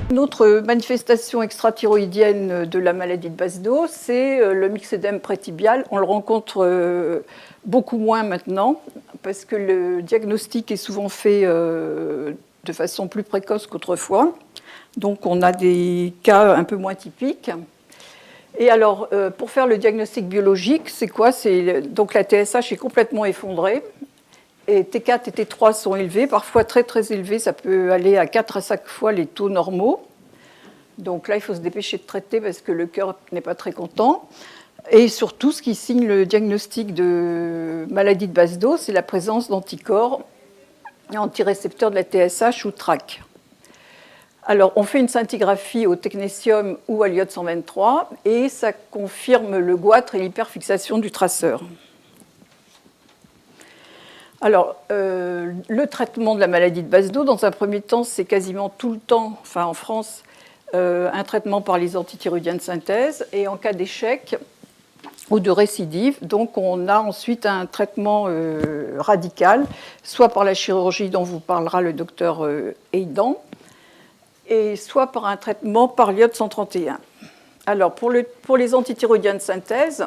Une autre manifestation extrathyroïdienne de la maladie de Basedow, c'est le myxœdème prétibial. On le rencontre beaucoup moins maintenant, parce que le diagnostic est souvent fait de façon plus précoce qu'autrefois. Donc on a des cas un peu moins typiques. Et alors, pour faire le diagnostic biologique, c'est quoi? Donc la TSH est complètement effondrée. Et T4 et T3 sont élevés, parfois très très élevés, ça peut aller à 4 à 5 fois les taux normaux. Donc là, il faut se dépêcher de traiter parce que le cœur n'est pas très content. Et surtout, ce qui signe le diagnostic de maladie de Basedow, c'est la présence d'anticorps antirécepteurs de la TSH ou TRAC. Alors, on fait une scintigraphie au technétium ou à l'iode 123 et ça confirme le goitre et l'hyperfixation du traceur. Alors, le traitement de la maladie de Basedow, dans un premier temps, c'est quasiment tout le temps, enfin en France, un traitement par les antithyroïdiens de synthèse. Et en cas d'échec ou de récidive, donc on a ensuite un traitement radical, soit par la chirurgie dont vous parlera le docteur Aidan, et soit par un traitement par l'iode 131. Alors, pour les antithyroïdiens de synthèse,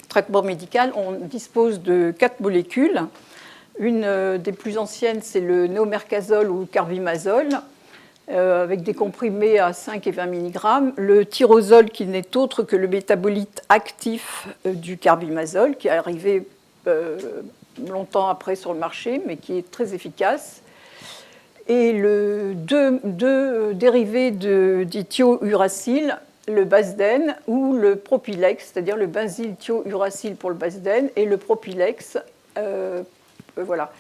traitement médical, on dispose de 4 molécules. Une des plus anciennes, c'est le néomercazole ou le carbimazole, avec des comprimés à 5 et 20 mg. Le tyrosol, qui n'est autre que le métabolite actif du carbimazole, qui est arrivé longtemps après sur le marché, mais qui est très efficace. Et deux dérivés du thiouracil, le Basden ou le Propilex, c'est-à-dire le benzylthiouracil pour le Basden et le Propilex. Voilà.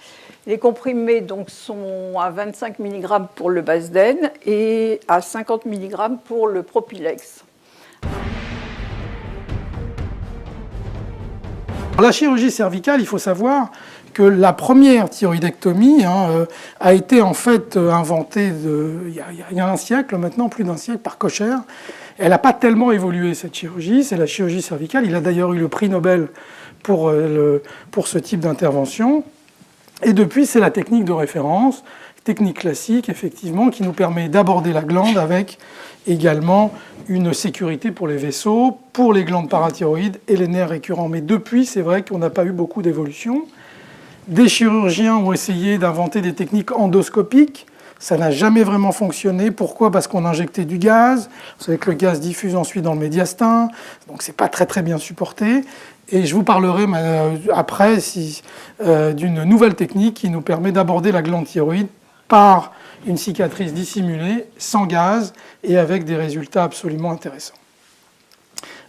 Les comprimés donc, sont à 25 mg pour le Basden et à 50 mg pour le Propilex. Pour la chirurgie cervicale, il faut savoir que la première thyroïdectomie a été en fait inventée il y a un siècle maintenant, plus d'un siècle, par Kocher. Elle n'a pas tellement évolué, cette chirurgie, c'est la chirurgie cervicale. Il a d'ailleurs eu le prix Nobel pour ce type d'intervention. Et depuis, c'est la technique de référence, technique classique, effectivement, qui nous permet d'aborder la glande avec également une sécurité pour les vaisseaux, pour les glandes parathyroïdes et les nerfs récurrents. Mais depuis, c'est vrai qu'on n'a pas eu beaucoup d'évolution. Des chirurgiens ont essayé d'inventer des techniques endoscopiques. Ça n'a jamais vraiment fonctionné. Pourquoi? Parce qu'on injectait du gaz. Vous savez que le gaz diffuse ensuite dans le médiastin, donc c'est pas très très bien supporté. Et je vous parlerai après d'une nouvelle technique qui nous permet d'aborder la glande thyroïde par une cicatrice dissimulée, sans gaz, et avec des résultats absolument intéressants.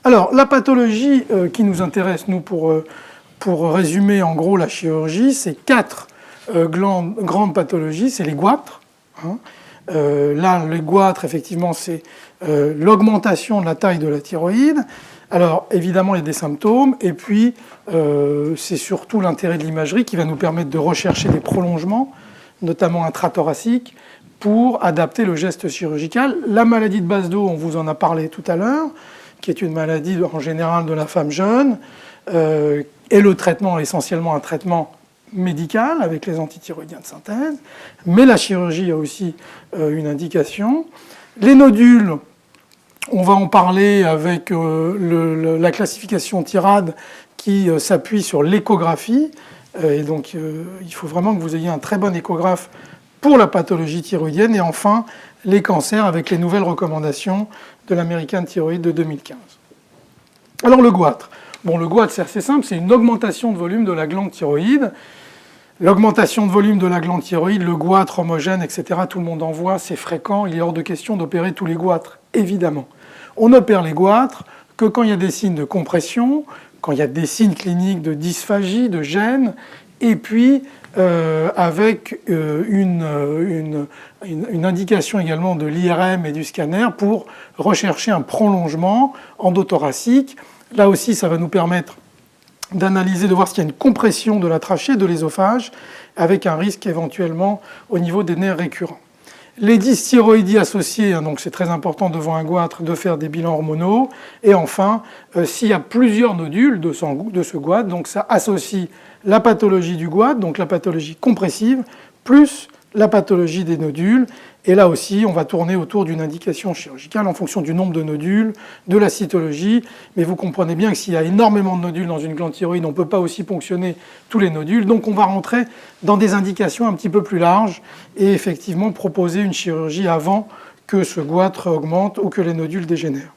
Alors, la pathologie qui nous intéresse, nous, pour résumer en gros la chirurgie, c'est 4 grandes pathologies. C'est les goitres. Là, les goitres, effectivement, c'est l'augmentation de la taille de la thyroïde. Alors, évidemment, il y a des symptômes, et puis c'est surtout l'intérêt de l'imagerie qui va nous permettre de rechercher des prolongements, notamment intrathoraciques, pour adapter le geste chirurgical. La maladie de Basedow, on vous en a parlé tout à l'heure, qui est une maladie en général de la femme jeune, et le traitement est essentiellement un traitement médical avec les antithyroïdiens de synthèse, mais la chirurgie a aussi une indication. Les nodules, on va en parler avec la classification TIRAD qui s'appuie sur l'échographie. Et donc, il faut vraiment que vous ayez un très bon échographe pour la pathologie thyroïdienne. Et enfin, les cancers avec les nouvelles recommandations de l'American Thyroid de 2015. Alors, le goitre. Bon, le goitre, c'est assez simple, c'est une augmentation de volume de la glande thyroïde. L'augmentation de volume de la glande thyroïde, le goitre homogène, etc., tout le monde en voit, c'est fréquent. Il est hors de question d'opérer tous les goitres, évidemment. On opère les goitres que quand il y a des signes de compression, quand il y a des signes cliniques de dysphagie, de gêne, et puis avec une indication également de l'IRM et du scanner pour rechercher un prolongement endothoracique. Là aussi, ça va nous permettre d'analyser, de voir s'il y a une compression de la trachée, de l'ésophage, avec un risque éventuellement au niveau des nerfs récurrents. Les dysthyroïdies associées, donc c'est très important devant un goitre de faire des bilans hormonaux. Et enfin, s'il y a plusieurs nodules de ce goitre, donc ça associe la pathologie du goitre, donc la pathologie compressive, plus la pathologie des nodules. Et là aussi, on va tourner autour d'une indication chirurgicale en fonction du nombre de nodules, de la cytologie. Mais vous comprenez bien que s'il y a énormément de nodules dans une glande thyroïde, on ne peut pas aussi ponctionner tous les nodules. Donc on va rentrer dans des indications un petit peu plus larges et effectivement proposer une chirurgie avant que ce goitre augmente ou que les nodules dégénèrent.